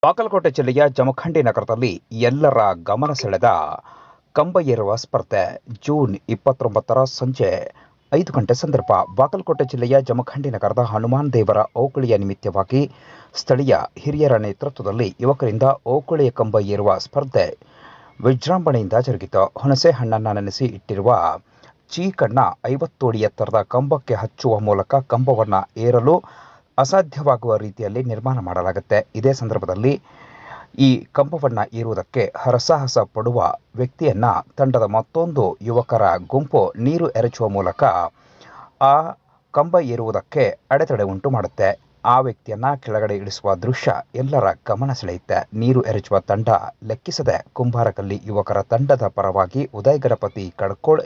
ಬಾಗಲಕೋಟೆ ಜಿಲ್ಲೆಯ ಜಮಖಂಡಿ ನಗರದಲ್ಲಿ ಎಲ್ಲರ ಗಮನ ಸೆಳೆದ ಕಂಬ ಏರುವ ಸ್ಪರ್ಧೆ ಜೂನ್ 29ರ ಸಂಜೆ 5 ಗಂಟೆ ಸಂದರ್ಭ. ಬಾಗಲಕೋಟೆ ಜಿಲ್ಲೆಯ ಜಮಖಂಡಿ ನಗರದ ಹನುಮಾನ್ ದೇವರ ಓಕುಳಿಯ ನಿಮಿತ್ತವಾಗಿ ಸ್ಥಳೀಯ ಹಿರಿಯರ ನೇತೃತ್ವದಲ್ಲಿ ಯುವಕರಿಂದ ಓಕುಳಿಯ ಕಂಬ ಏರುವ ಸ್ಪರ್ಧೆ ವಿಜೃಂಭಣೆಯಿಂದ ಜರುಗಿತು. ಹುಣಸೆ ಹಣ್ಣನ್ನು ನೆನೆಸಿ ಇಟ್ಟಿರುವ ಚೀಕನ್ನ 50 ಅಡಿ ಎತ್ತರದ ಕಂಬಕ್ಕೆ ಹಚ್ಚುವ ಮೂಲಕ ಕಂಬವನ್ನು ಏರಲು ಅಸಾಧ್ಯವಾಗುವ ರೀತಿಯಲ್ಲಿ ನಿರ್ಮಾಣ ಮಾಡಲಾಗುತ್ತೆ. ಇದೇ ಸಂದರ್ಭದಲ್ಲಿ ಈ ಕಂಬವನ್ನು ಏರುವುದಕ್ಕೆ ಹರಸಾಹಸ ಪಡುವ ವ್ಯಕ್ತಿಯನ್ನ ತಂಡದ ಮತ್ತೊಂದು ಯುವಕರ ಗುಂಪು ನೀರು ಎರಚುವ ಮೂಲಕ ಆ ಕಂಬ ಏರುವುದಕ್ಕೆ ಅಡೆತಡೆ ಉಂಟು ಮಾಡುತ್ತೆ. ಆ ವ್ಯಕ್ತಿಯನ್ನ ಕೆಳಗಡೆ ಇಳಿಸುವ ದೃಶ್ಯ ಎಲ್ಲರ ಗಮನ ಸೆಳೆಯುತ್ತೆ. ನೀರು ಎರಚುವ ತಂಡ ಲೆಕ್ಕಿಸದೆ ಕುಂಬಾರಕಲ್ಲಿ ಯುವಕರ ತಂಡದ ಪರವಾಗಿ ಉದಯ್ ಗಣಪತಿ ಕಡ್ಕೋಳ್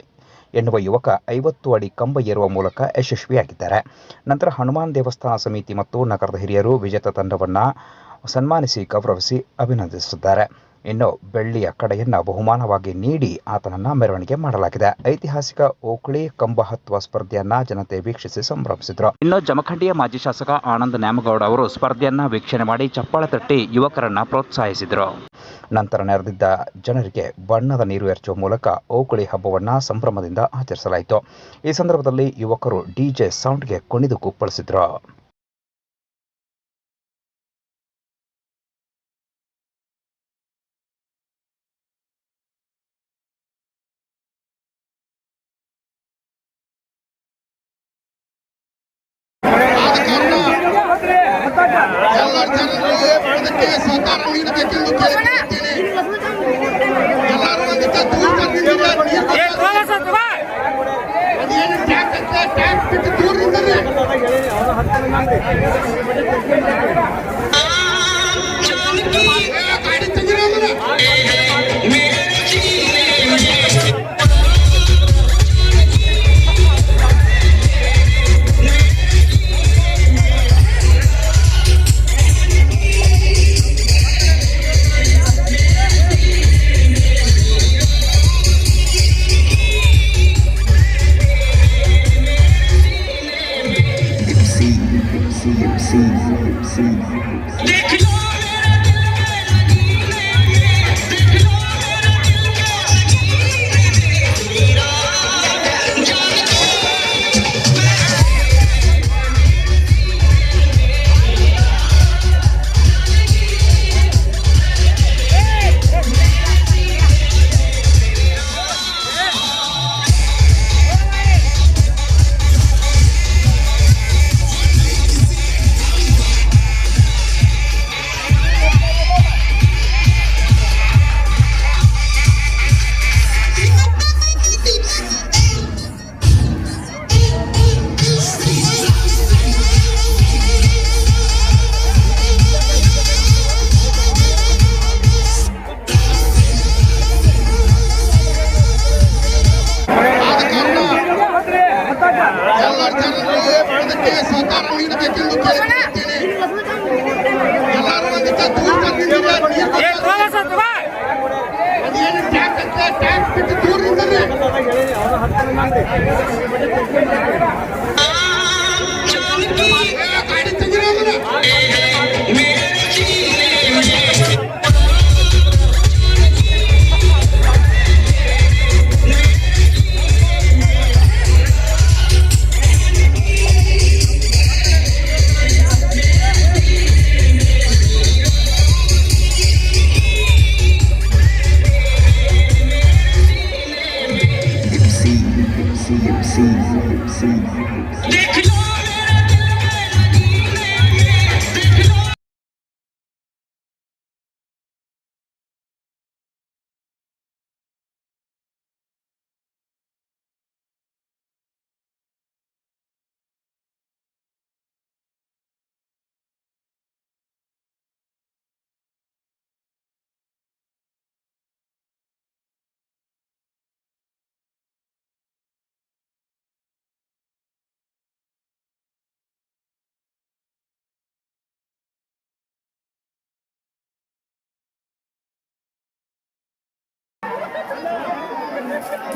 ಎನ್ನುವ ಯುವಕ 50 ಅಡಿ ಕಂಬ ಏರುವ ಮೂಲಕ ಯಶಸ್ವಿಯಾಗಿದ್ದಾರೆ. ನಂತರ ಹನುಮಾನ್ ದೇವಸ್ಥಾನ ಸಮಿತಿ ಮತ್ತು ನಗರದ ಹಿರಿಯರು ವಿಜೇತ ತಂಡವನ್ನು ಸನ್ಮಾನಿಸಿ ಗೌರವಿಸಿ ಅಭಿನಂದಿಸಿದ್ದಾರೆ. ಇನ್ನು ಬೆಳ್ಳಿಯ ಕಡೆಯನ್ನು ಬಹುಮಾನವಾಗಿ ನೀಡಿ ಆತನನ್ನು ಮೆರವಣಿಗೆ ಮಾಡಲಾಗಿದೆ. ಐತಿಹಾಸಿಕ ಓಕುಳಿ ಕಂಬ ಹತ್ತುವ ಸ್ಪರ್ಧೆಯನ್ನ ಜನತೆ ವೀಕ್ಷಿಸಿ ಸಂಭ್ರಮಿಸಿದರು. ಇನ್ನು ಜಮಖಂಡಿಯ ಮಾಜಿ ಶಾಸಕ ಆನಂದ್ ನ್ಯಾಮಗೌಡ ಅವರು ಸ್ಪರ್ಧೆಯನ್ನ ವೀಕ್ಷಣೆ ಮಾಡಿ ಚಪ್ಪಾಳೆ ತಟ್ಟಿ ಯುವಕರನ್ನ ಪ್ರೋತ್ಸಾಹಿಸಿದರು. ನಂತರ ನೆರೆದಿದ್ದ ಜನರಿಗೆ ಬಣ್ಣದ ನೀರು ಎರಚುವ ಮೂಲಕ ಓಕುಳಿ ಹಬ್ಬವನ್ನು ಸಂಭ್ರಮದಿಂದ ಆಚರಿಸಲಾಯಿತು. ಈ ಸಂದರ್ಭದಲ್ಲಿ ಯುವಕರು ಡಿಜೆ ಸೌಂಡ್ಗೆ ಕುಣಿದು ಕುಪ್ಪಳಿಸಿದರು.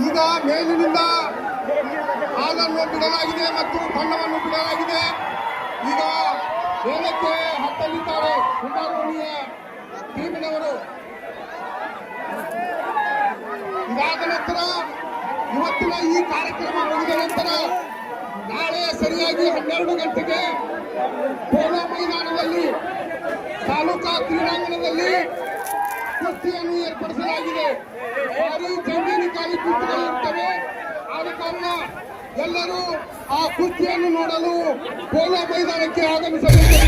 ಈಗ ಮೇಲಿನಿಂದ ಹಾಲನ್ನು ಬಿಡಲಾಗಿದೆ ಮತ್ತು ಬಣ್ಣವನ್ನು ಬಿಡಲಾಗಿದೆ. ಈಗ ವೇಗಕ್ಕೆ ಹತ್ತಲಿದ್ದಾರೆ ಕುಂಡಾರೋಣಿಯ ಅವರು. ಇದಾದ ನಂತರ ಇವತ್ತಿನ ಈ ಕಾರ್ಯಕ್ರಮ ಮುಗಿದ ನಂತರ ನಾಳೆ ಸರಿಯಾಗಿ 12 ಗಂಟೆಗೆ ಪೋಲೋ ಮೈದಾನದಲ್ಲಿ ತಾಲೂಕಾ ಕ್ರೀಡಾಂಗಣದಲ್ಲಿ ಕುಸ್ತಿಯನ್ನು ಏರ್ಪಡಿಸಲಾಗಿದೆ. ಭಾರಿ ಜಂಗೀನಿಕಾರಿ ಕುಸ್ತಿಗಳಿರುತ್ತವೆ. ಆದ ಕಾರಣ ಎಲ್ಲರೂ ಆ ಕುಸ್ತಿಯನ್ನು ನೋಡಲು ಪೋಲೋ ಮೈದಾನಕ್ಕೆ ಆಗಮಿಸಬೇಕು.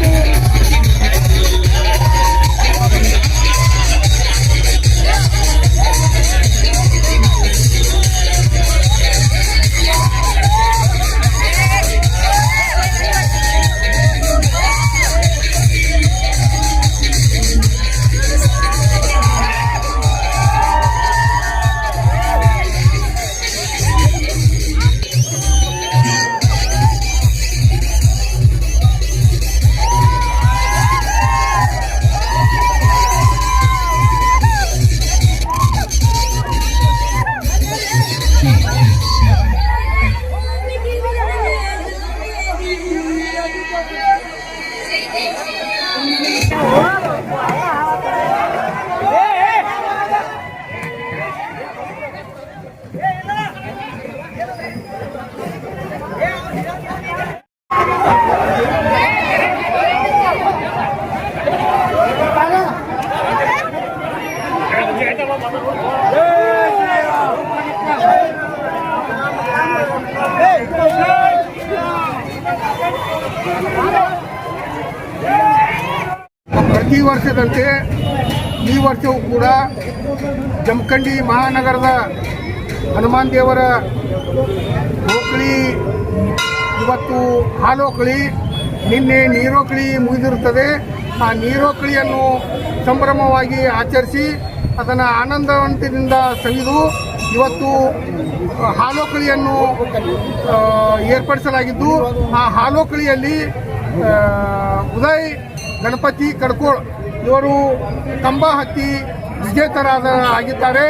ಪ್ರತಿ ವರ್ಷದಂತೆ ಈ ವರ್ಷವೂ ಕೂಡ ಜಮಖಂಡಿ ಮಹಾನಗರದ ಹನುಮಾನ್ ದೇವರ ಹೋಕಳಿ ಇವತ್ತು ಹಾಲೋಕಳಿ, ನಿನ್ನೆ ನೀರೋಕಳಿ ಮುಗಿದಿರುತ್ತದೆ. ಆ ನೀರೋಕಳಿಯನ್ನು ಸಂಭ್ರಮವಾಗಿ ಆಚರಿಸಿ ಅದನ್ನು ಆನಂದವಂತದಿಂದ ಸವಿದು ಇವತ್ತು ಹಾಲೋಕಳಿಯನ್ನು ಏರ್ಪಡಿಸಲಾಗಿದ್ದು, ಆ ಹಾಲೋಕಳಿಯಲ್ಲಿ ಉದಯ್ ಗಣಪತಿ ಕಡ್ಕೋಳ್ ಇವರು ಕಂಬ ಹತ್ತಿ ಆಗಿದ್ದಾರೆ.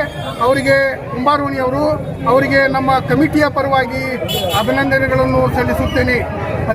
ಅವರಿಗೆ ಕುಂಬಾರೋಣಿಯವರು ಅವರಿಗೆ ನಮ್ಮ ಕಮಿಟಿಯ ಪರವಾಗಿ ಅಭಿನಂದನೆಗಳನ್ನು ಸಲ್ಲಿಸುತ್ತೇನೆ.